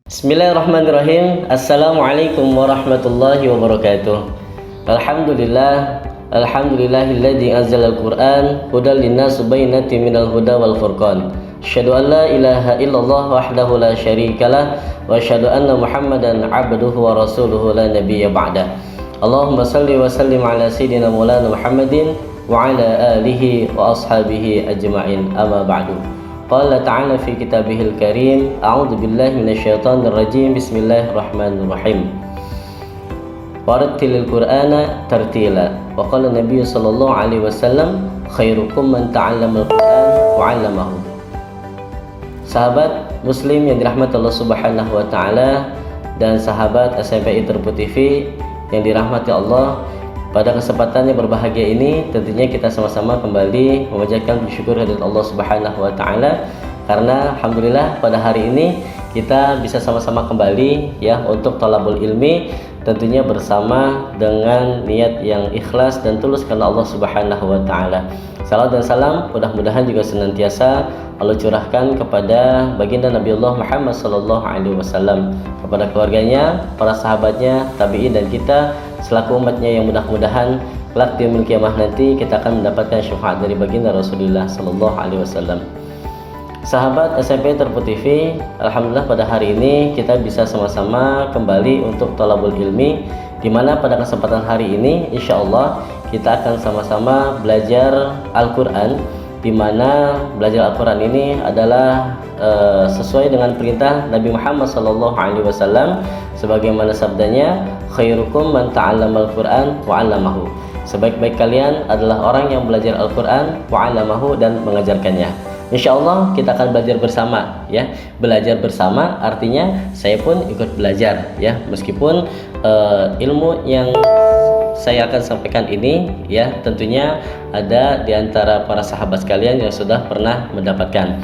Bismillahirrahmanirrahim. Assalamualaikum warahmatullahi wabarakatuh. Alhamdulillahilladzi anzalal Qur'an hudal linnas bayyinatin minal huda wal furqan. Asyhadu an la ilaha illallah wahdahu la syarikalah wa asyhadu anna Muhammadan abduhu wa rasuluhu la nabiyya ba'da. Allahumma salli wa sallim ala sayyidina Maulana Muhammadin wa ala alihi wa ashabihi ajma'in. Amma ba'du. Qala ta'ala fi kitabihil karim, a'udzu billahi minasyaitonir rajim. Bismillahirrahmanirrahim. Warattilil Qur'ana tartila. Wa qala Nabi sallallahu alaihi wasallam, khairukum man ta'allamal Qur'an wa 'allamahu. Sahabat muslim yang dirahmati Allah Subhanahu wa taala dan sahabat SMP Interput TV yang dirahmati Allah, pada kesempatan yang berbahagia ini tentunya kita sama-sama kembali memanjatkan bersyukur hadirat Allah Subhanahu wa taala karena alhamdulillah pada hari ini kita bisa sama-sama kembali ya untuk thalabul ilmi, tentunya bersama dengan niat yang ikhlas dan tulus karena Allah Subhanahu wa taala. Salam dan salam mudah-mudahan juga senantiasa Allah curahkan kepada baginda Nabiullah Muhammad sallallahu alaihi wasallam, kepada keluarganya, para sahabatnya, tabi'in dan kita selaku umatnya yang mudah-mudahan kelak di yaumil kiamah nanti kita akan mendapatkan syafaat dari baginda Rasulullah sallallahu alaihi wasallam. Sahabat SMP Interput TV, alhamdulillah pada hari ini kita bisa sama-sama kembali untuk thalabul ilmi, di mana pada kesempatan hari ini insyaallah kita akan sama-sama belajar Al-Qur'an, di mana belajar Al-Qur'an ini adalah sesuai dengan perintah Nabi Muhammad sallallahu alaihi wasallam sebagaimana sabdanya, khairukum man ta'allamal Qur'an wa 'allamahu. Sebaik-baik kalian adalah orang yang belajar Al-Qur'an wa 'allamahu dan mengajarkannya. Insyaallah kita akan belajar bersama ya. Belajar bersama artinya saya pun ikut belajar ya, meskipun ilmu yang saya akan sampaikan ini ya tentunya ada di antara para sahabat sekalian yang sudah pernah mendapatkan.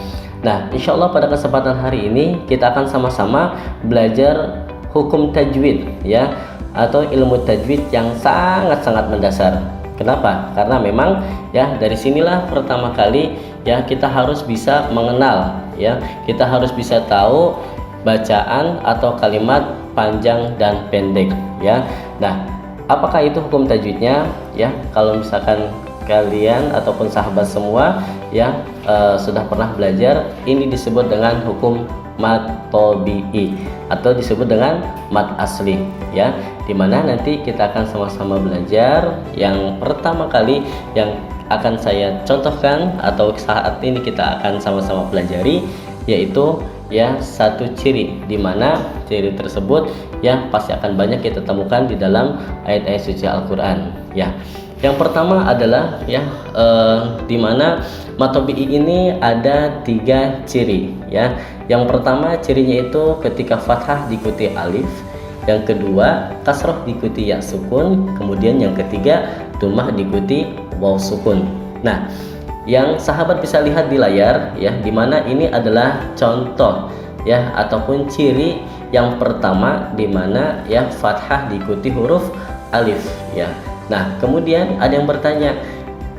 Nah, insyaallah pada kesempatan hari ini kita akan sama-sama belajar hukum tajwid ya, atau ilmu tajwid yang sangat-sangat mendasar. Kenapa? Karena memang ya dari sinilah pertama kali ya kita harus bisa mengenal ya, kita harus bisa tahu bacaan atau kalimat panjang dan pendek ya. Nah, apakah itu hukum tajwidnya ya? Kalau misalkan kalian ataupun sahabat semua ya sudah pernah belajar, ini disebut dengan hukum mad tabi'i atau disebut dengan mad asli ya, dimana nanti kita akan sama-sama belajar. Yang pertama kali yang akan saya contohkan atau saat ini kita akan sama-sama pelajari yaitu ya satu ciri, dimana ciri tersebut ya pasti akan banyak kita temukan di dalam ayat-ayat suci Al-Quran ya. Yang pertama adalah ya dimana matobi'i ini ada 3 ciri ya. Yang pertama cirinya itu ketika fathah diikuti alif, yang kedua kasroh diikuti ya sukun, kemudian yang ketiga dhammah diikuti waw sukun. Nah, yang sahabat bisa lihat di layar ya, dimana ini adalah contoh ya ataupun ciri yang pertama, dimana ya fathah diikuti huruf alif ya. Nah, kemudian ada yang bertanya,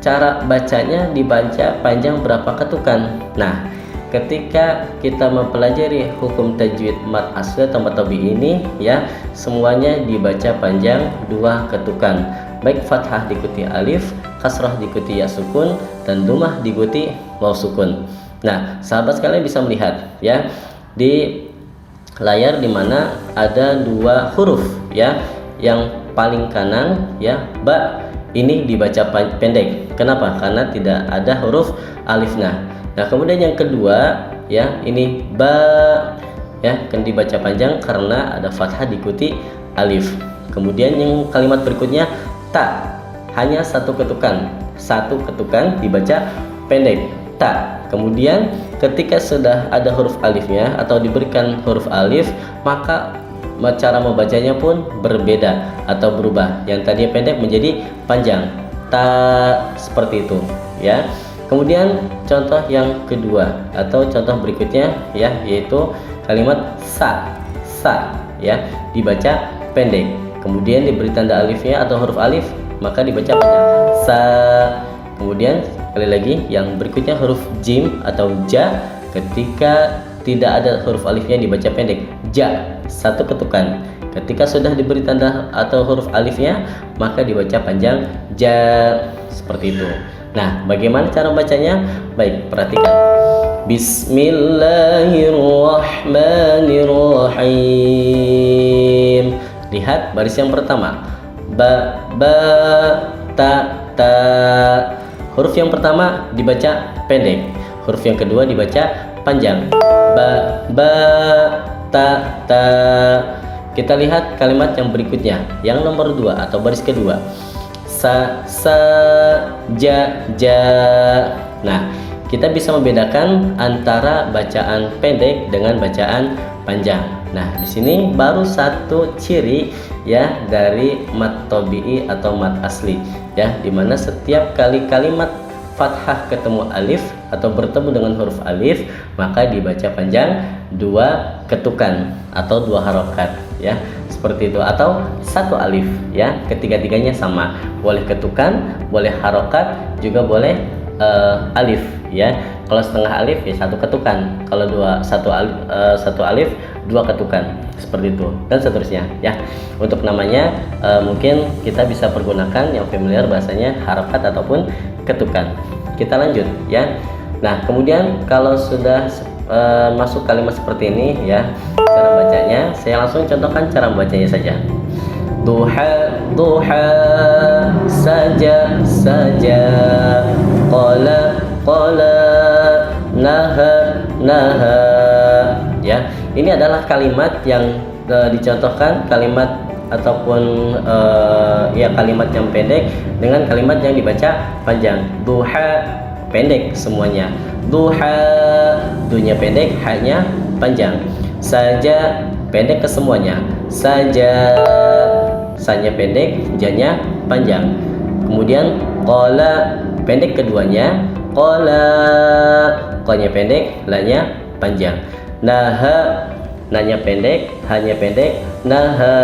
cara bacanya dibaca panjang berapa ketukan? Nah, ketika kita mempelajari hukum tajwid mad asli atau mad tabi'i ini ya, semuanya dibaca panjang 2 ketukan. Baik fathah diikuti alif, kasrah diikuti ya sukun, dan dhammah diikuti waw sukun. Nah, sahabat sekalian bisa melihat ya di layar dimana ada 2 huruf ya. Yang paling kanan ya ba, ini dibaca pendek. Kenapa? Karena tidak ada huruf alifnya. Nah, kemudian yang kedua ya ini ba ya kan dibaca panjang karena ada fathah diikuti alif. Kemudian yang kalimat berikutnya ta, hanya 1 ketukan, 1 ketukan dibaca pendek ta. Kemudian ketika sudah ada huruf alifnya atau diberikan huruf alif, maka cara membacanya pun berbeda atau berubah. Yang tadinya pendek menjadi panjang ta, seperti itu ya. Kemudian contoh yang kedua atau contoh berikutnya ya, yaitu kalimat sa ya dibaca pendek, kemudian diberi tanda alifnya atau huruf alif maka dibaca panjang sa. Kemudian sekali lagi yang berikutnya huruf jim atau ja, ketika tidak ada huruf alifnya dibaca pendek. Ja, satu ketukan. Ketika sudah diberi tanda atau huruf alifnya, maka dibaca panjang ja, seperti itu. Nah, bagaimana cara bacanya? Baik, perhatikan. Bismillahirrahmanirrahim. Lihat baris yang pertama. Ba, ta, ta. Huruf yang pertama dibaca pendek. Huruf yang kedua dibaca panjang. Ba, ta, ta. Kita lihat kalimat yang berikutnya, yang nomor 2 atau baris kedua. Sa, ja. Nah, kita bisa membedakan antara bacaan pendek dengan bacaan panjang. Nah, di sini baru satu ciri ya dari mat tabi'i atau mat asli ya, dimana setiap kali kalimat fathah ketemu alif atau bertemu dengan huruf alif, maka dibaca panjang 2 ketukan atau 2 harokat ya, seperti itu, atau 1 alif ya. Ketiga-tiganya sama, boleh ketukan, boleh harokat, juga boleh alif ya. Kalau setengah alif ya 1 ketukan, kalau 1 alif 2 ketukan, seperti itu, dan seterusnya ya. Untuk namanya mungkin kita bisa pergunakan yang familiar bahasanya harokat ataupun ketukan. Kita lanjut ya. Nah, kemudian kalau sudah masuk kalimat seperti ini ya, cara bacanya saya langsung contohkan cara membacanya saja. Duha, duha, saja, saja, qala, qala, naha, naha ya. Ini adalah kalimat yang dicontohkan, kalimat ataupun ya kalimat yang pendek dengan kalimat yang dibaca panjang. Duha pendek semuanya. Duha, dunya pendek, hanya panjang. Saja pendek ke semuanya. Saja, sanya pendek, janya panjang. Kemudian qala pendek keduanya. Qala, qanya pendek, lanya panjang. Naha, nanya pendek, hanya pendek. Naha,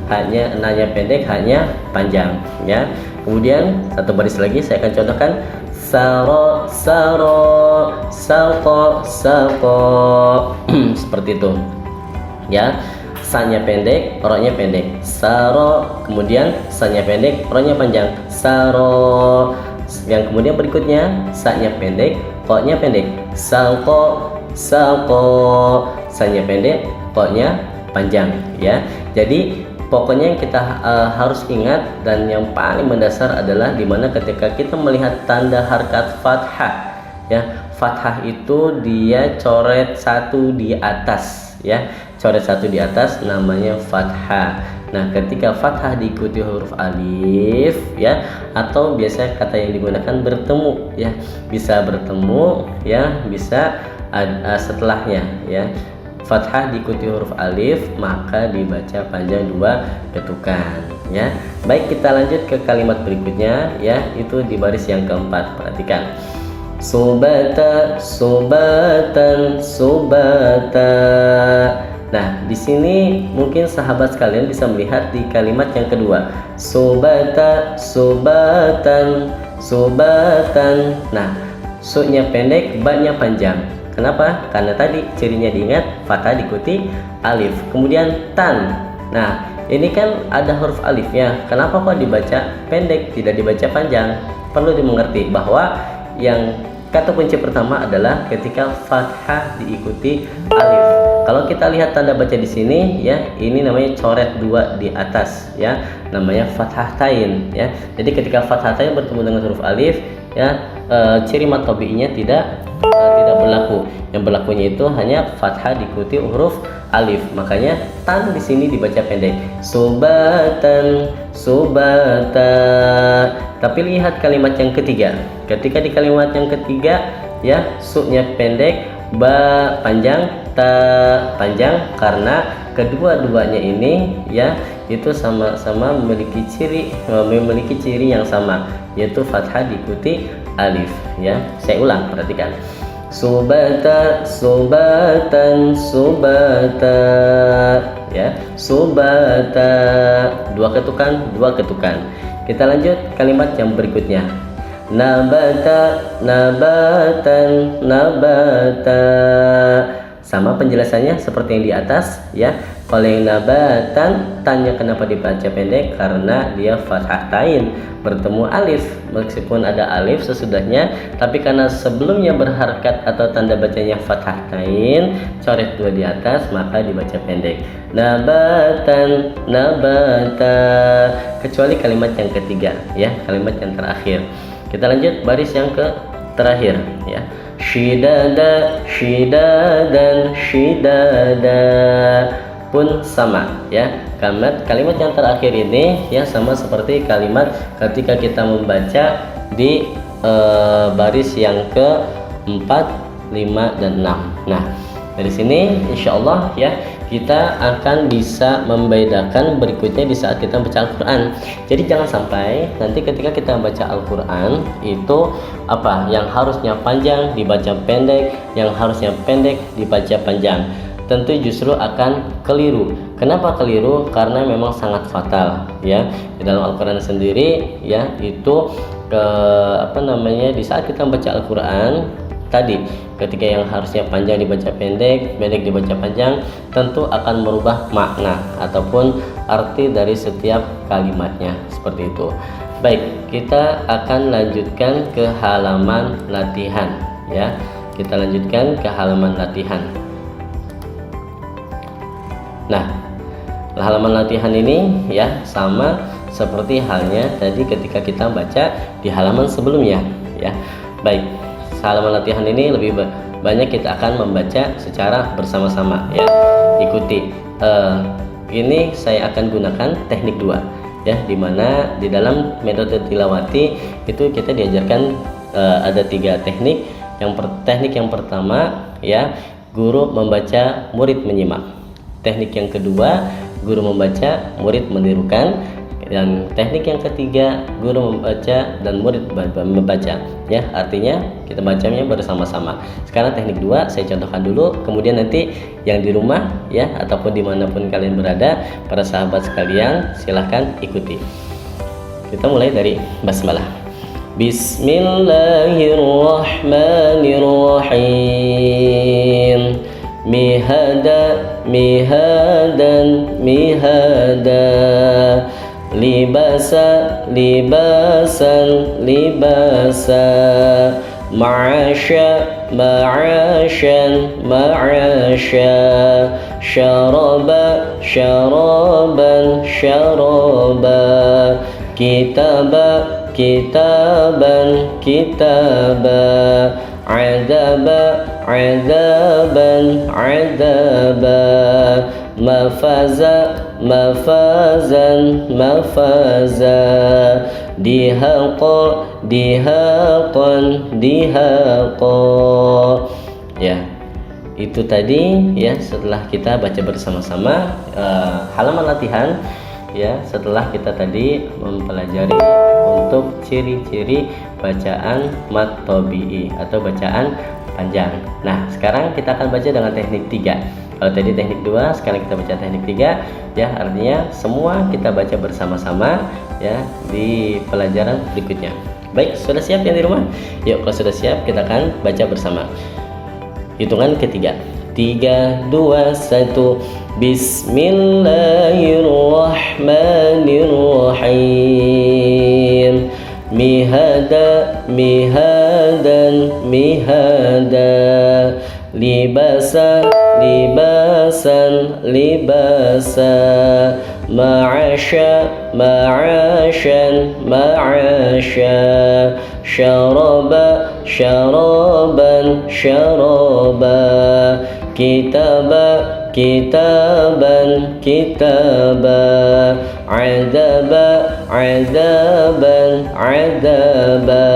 hanya nanya pendek, hanya panjang ya. Kemudian satu baris lagi saya akan contohkan. Saro, saro, saqo, saqo seperti itu ya. Sanya pendek, ro-nya pendek. Saro, kemudian sanya pendek, ro-nya panjang. Saro. Yang kemudian berikutnya sa-nya pendek, ko-nya pendek. Saqo, saqo, sanya pendek, ko-nya panjang ya. Jadi pokoknya yang kita harus ingat dan yang paling mendasar adalah dimana ketika kita melihat tanda harkat fathah ya, fathah itu dia coret 1 di atas ya, coret 1 di atas namanya fathah. Nah, ketika fathah diikuti huruf alif ya, atau biasanya kata yang digunakan bertemu ya, bisa bertemu ya, bisa setelahnya ya. Fathah diikuti huruf alif, maka dibaca panjang 2 ketukan ya. Baik, kita lanjut ke kalimat berikutnya ya, itu di baris yang keempat. Perhatikan. Subata, subatan, subata. Nah, di sini mungkin sahabat sekalian bisa melihat di kalimat yang kedua. Subata, subatan, subatan. Nah, su-nya pendek, ba-nya panjang. Kenapa? Karena tadi cirinya diingat, fathah diikuti alif. Kemudian tan. Nah, ini kan ada huruf alifnya. Kenapa kok dibaca pendek, tidak dibaca panjang? Perlu dimengerti bahwa yang kata kunci pertama adalah ketika fathah diikuti alif. Kalau kita lihat tanda baca di sini ya, ini namanya coret 2 di atas ya, namanya fathah tain ya. Jadi ketika fathah tain bertemu dengan huruf alif ya, ciri mat tabi'inya tidak berlaku. Yang berlakunya itu hanya fathah diikuti huruf alif. Makanya tan di sini dibaca pendek. Subatan, subata. Tapi lihat kalimat yang ketiga. Ketika di kalimat yang ketiga ya, su-nya pendek, ba panjang, ta panjang, karena kedua-duanya ini ya itu sama-sama memiliki ciri yang sama, yaitu fathah diikuti alif ya. Saya ulang, perhatikan. Subata, subatan, subata ya, subata, 2 ketukan, 2 ketukan. Kita lanjut kalimat yang berikutnya. nabata, nabatan, nabata. Sama penjelasannya seperti yang di atas ya. Kalau yang nabatan, tanya kenapa dibaca pendek, karena dia fathah tain bertemu alif, meskipun ada alif sesudahnya, tapi karena sebelumnya berharakat atau tanda bacanya fathah tain, coret dua di atas, maka dibaca pendek. Nabatan, nabata, kecuali kalimat yang ketiga ya, kalimat yang terakhir. Kita lanjut baris yang ke terakhir ya. Shidada, shidadan, shidada pun sama ya. Kalimat yang terakhir ini ya sama seperti kalimat ketika kita membaca di baris yang ke 4, 5, dan 6. Nah, dari sini insya Allah ya kita akan bisa membedakan berikutnya di saat kita baca Al-Quran. Jadi jangan sampai nanti ketika kita baca Al-Quran itu apa yang harusnya panjang dibaca pendek, yang harusnya pendek dibaca panjang. Tentu justru akan keliru. Kenapa keliru? Karena memang sangat fatal ya. Di dalam Al-Quran sendiri ya itu di saat kita baca Al-Quran tadi, ketika yang harusnya panjang dibaca pendek, pendek dibaca panjang, tentu akan merubah makna ataupun arti dari setiap kalimatnya seperti itu. Baik, kita akan lanjutkan ke halaman latihan ya. Kita lanjutkan ke halaman latihan. Nah, halaman latihan ini ya sama seperti halnya tadi ketika kita baca di halaman sebelumnya ya. Baik, halaman latihan ini lebih banyak kita akan membaca secara bersama-sama ya. Ikuti. Ini saya akan gunakan teknik 2 ya, dimana di dalam metode tilawati itu kita diajarkan ada 3 teknik. Teknik yang pertama ya, guru membaca, murid menyimak. Teknik yang kedua, guru membaca, murid menirukan. Dan teknik yang ketiga, guru membaca dan murid membaca ya, artinya kita bacanya bersama-sama. Sekarang teknik 2 saya contohkan dulu, kemudian nanti yang di rumah ya ataupun dimanapun kalian berada, para sahabat sekalian silahkan ikuti. Kita mulai dari basmalah. Bismillahirrahmanirrahim. Mihada, mihadan, mihada. Libasa, libasan, libasa. Ma'asya, ma'asyan, ma'asya. Syaraba, syaraban, syaraba. Kitaba, kitaban, kitaba. Adaba, adaban, adaba. Mafaza, mafazan, mafaza. Dihaqa, dihaqan, dihaqa. Ya, itu tadi ya setelah kita baca bersama-sama halaman latihan ya, setelah kita tadi mempelajari untuk ciri-ciri bacaan mad tabi'i atau bacaan panjang. Nah, sekarang kita akan baca dengan teknik 3. Kalau tadi teknik 2, sekarang kita baca teknik 3 ya, artinya semua kita baca bersama-sama ya di pelajaran berikutnya. Baik, sudah siap yang di rumah? Yuk, kalau sudah siap kita akan baca bersama. Hitungan ketiga. 3, 2, 1. Bismillahirrahmanirrahim. Mihada, mihadan, mihada. Libasa, libasan, libasa. Ma'asya, ma'asyan, ma'asya. Syaraba, syaraban, syaraba. Kitaba, kitaban, kitaba. Adaba, adaban, adaba.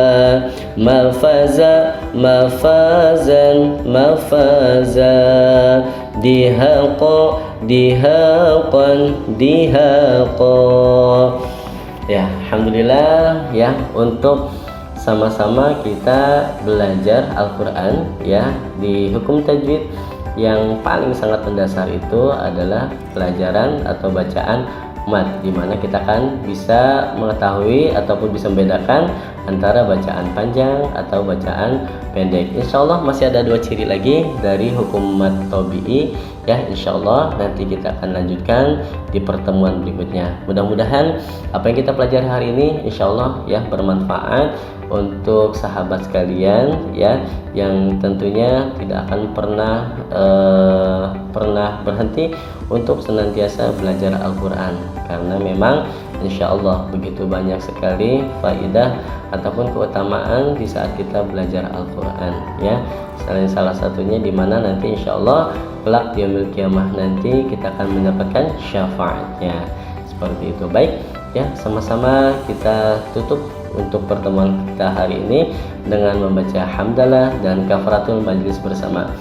Mafaza, mafazan, mafaza. Dihaqa, dihaqan, dihaqa. Ya, alhamdulillah ya, untuk sama-sama kita belajar Al-Quran ya. Di hukum tajwid yang paling sangat mendasar itu adalah pelajaran atau bacaan mat, dimana kita akan bisa mengetahui ataupun bisa membedakan antara bacaan panjang atau bacaan pendek. Insya Allah masih ada 2 ciri lagi dari hukum mat tabi'i ya. Insya Allah nanti kita akan lanjutkan di pertemuan berikutnya. Mudah-mudahan apa yang kita pelajari hari ini insya Allah ya bermanfaat untuk sahabat sekalian ya, yang tentunya tidak akan pernah berhenti untuk senantiasa belajar Al-Quran, karena memang insya Allah begitu banyak sekali faidah ataupun keutamaan di saat kita belajar Al-Quran ya. Selain salah satunya di mana nanti insya Allah kelak di yaumil kiamah nanti kita akan mendapatkan syafaatnya, seperti itu. Baik ya, sama-sama kita tutup untuk pertemuan kita hari ini dengan membaca hamdalah dan kafaratul majlis bersama.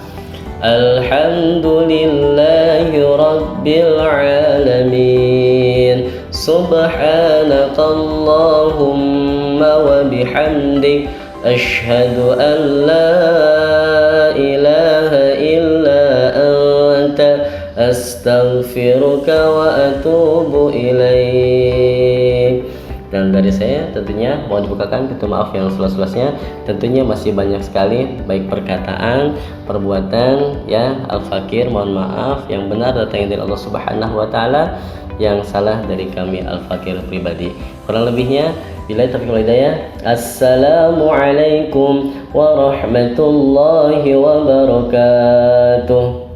Alhamdulillahi Rabbil Alamin, Subhanakallahumma wa bihamdik, Ashhadu an la ilaha illa anta, astaghfiruka wa atubu ilaik. Dan dari saya tentunya mohon dibukakan pintu maaf yang seluas-luasnya. Tentunya masih banyak sekali baik perkataan, perbuatan ya Al-Fakir, mohon maaf, yang benar datangnya dari Allah Subhanahu wa taala, yang salah dari kami Al-Fakir pribadi. Kurang lebihnya billahi taufiq wal hidayah. Assalamualaikum warahmatullahi wabarakatuh.